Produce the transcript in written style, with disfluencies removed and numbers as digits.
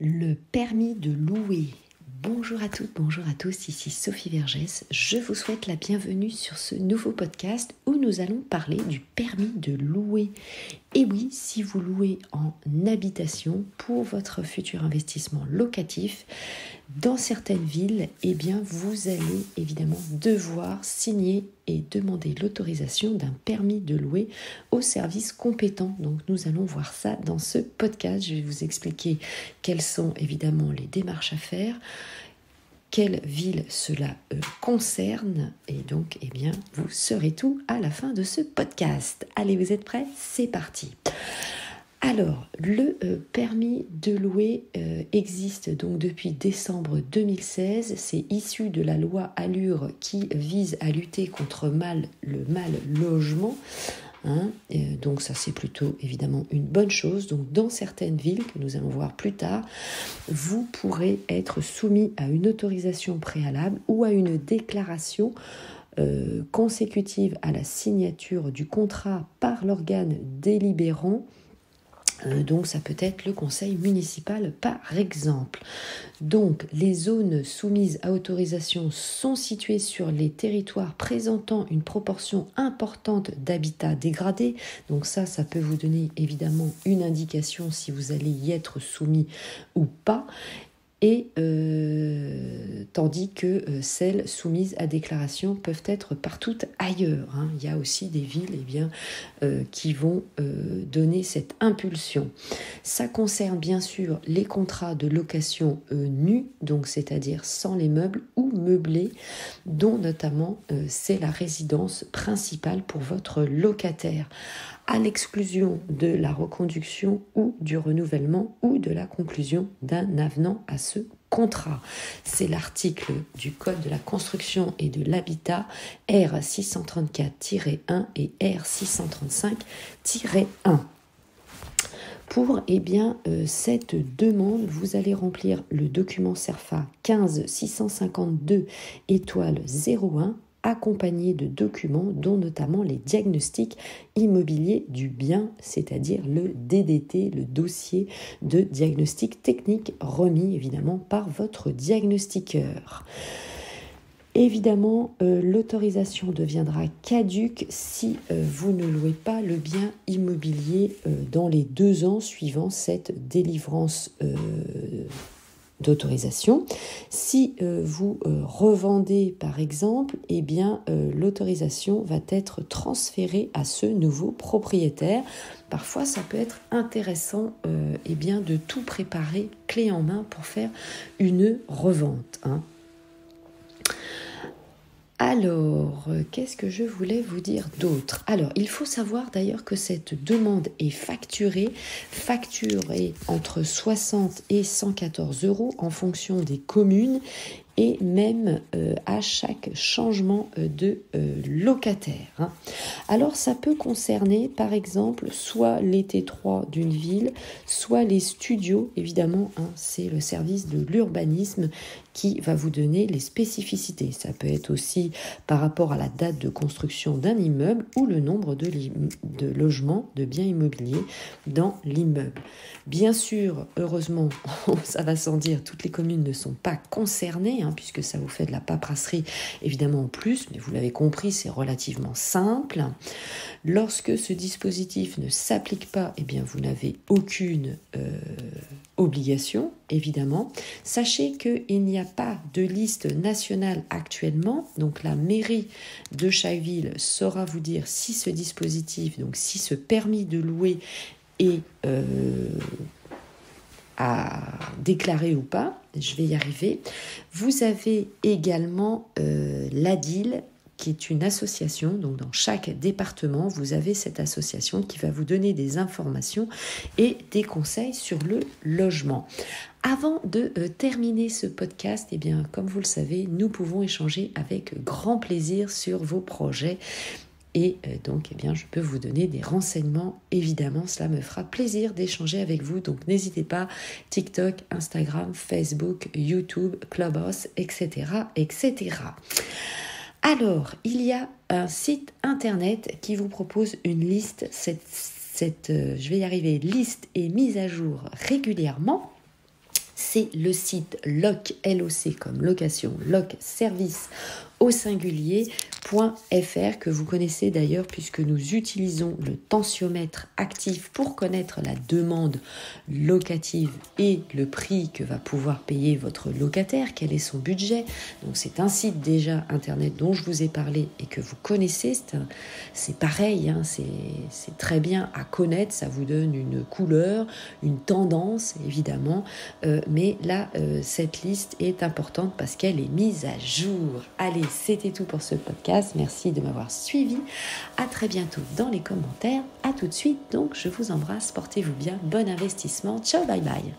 Le permis de louer. Bonjour à toutes, bonjour à tous, ici Sophie Vergès. Je vous souhaite la bienvenue sur ce nouveau podcast où nous allons parler du permis de louer. Et oui, si vous louez en habitation pour votre futur investissement locatif, dans certaines villes, vous allez évidemment devoir signer et demander l'autorisation d'un permis de louer au service compétent. Donc nous allons voir ça dans ce podcast. Je vais vous expliquer quelles sont évidemment les démarches à faire, quelle ville cela concerne, et donc vous saurez tout à la fin de ce podcast. Allez, vous êtes prêts? C'est parti. Alors, le permis de louer existe donc depuis décembre 2016. C'est issu de la loi Allure qui vise à lutter contre le mal logement. Donc ça, c'est plutôt évidemment une bonne chose. Donc dans certaines villes, que nous allons voir plus tard, vous pourrez être soumis à une autorisation préalable ou à une déclaration consécutive à la signature du contrat par l'organe délibérant. Donc ça peut être le conseil municipal par exemple. Donc les zones soumises à autorisation sont situées sur les territoires présentant une proportion importante d'habitat dégradé. Donc ça peut vous donner évidemment une indication si vous allez y être soumis ou pas. Et tandis que celles soumises à déclaration peuvent être partout ailleurs. Il y a aussi des villes qui vont donner cette impulsion. Ça concerne bien sûr les contrats de location nus, donc c'est-à-dire sans les meubles ou meublés, dont notamment c'est la résidence principale pour votre locataire, à l'exclusion de la reconduction ou du renouvellement ou de la conclusion d'un avenant à ce contrat. C'est l'article du Code de la construction et de l'habitat R634-1 et R635-1. Pour cette demande, vous allez remplir le document CERFA 15 652 étoile 01 accompagné de documents dont notamment les diagnostics immobiliers du bien, c'est-à-dire le DDT, le dossier de diagnostic technique remis évidemment par votre diagnostiqueur. Évidemment, l'autorisation deviendra caduque si vous ne louez pas le bien immobilier dans les 2 ans suivant cette délivrance d'autorisation. Si vous revendez par exemple, l'autorisation va être transférée à ce nouveau propriétaire. Parfois, ça peut être intéressant de tout préparer clé en main pour faire une revente. Alors, qu'est-ce que je voulais vous dire d'autre? Alors, il faut savoir d'ailleurs que cette demande est facturée entre 60 et 114 € en fonction des communes et même à chaque changement de locataire. Alors, ça peut concerner par exemple soit les T3 d'une ville, soit les studios, évidemment, c'est le service de l'urbanisme qui va vous donner les spécificités. Ça peut être aussi par rapport à la date de construction d'un immeuble ou le nombre de logements, de biens immobiliers dans l'immeuble. Bien sûr, heureusement, ça va sans dire, toutes les communes ne sont pas concernées, puisque ça vous fait de la paperasserie évidemment en plus, mais vous l'avez compris, c'est relativement simple. Lorsque ce dispositif ne s'applique pas, vous n'avez aucune obligation, évidemment. Sachez qu'il n'y a pas de liste nationale actuellement, donc la mairie de chaque ville saura vous dire si ce dispositif, donc si ce permis de louer est à déclarer ou pas. Je vais y arriver. Vous avez également l'ADIL, qui est une association, donc dans chaque département, vous avez cette association qui va vous donner des informations et des conseils sur le logement. Avant de terminer ce podcast, comme vous le savez, nous pouvons échanger avec grand plaisir sur vos projets. Et donc, je peux vous donner des renseignements. Évidemment, cela me fera plaisir d'échanger avec vous. Donc, n'hésitez pas, TikTok, Instagram, Facebook, YouTube, Clubhouse, etc., etc. Alors, il y a un site internet qui vous propose une liste. Cette liste est mise à jour régulièrement. c'est le site LOC, LOC comme location, LOC service au singulier.fr que vous connaissez d'ailleurs puisque nous utilisons le tensiomètre actif pour connaître la demande locative et le prix que va pouvoir payer votre locataire, quel est son budget. Donc c'est un site déjà internet dont je vous ai parlé et que vous connaissez, c'est pareil, hein, c'est très bien à connaître, ça vous donne une couleur, une tendance évidemment, mais là cette liste est importante parce qu'elle est mise à jour. Allez, c'était tout pour ce podcast. Merci de m'avoir suivi. À très bientôt dans les commentaires. À tout de suite. Donc, je vous embrasse. Portez-vous bien. Bon investissement. Ciao, bye bye.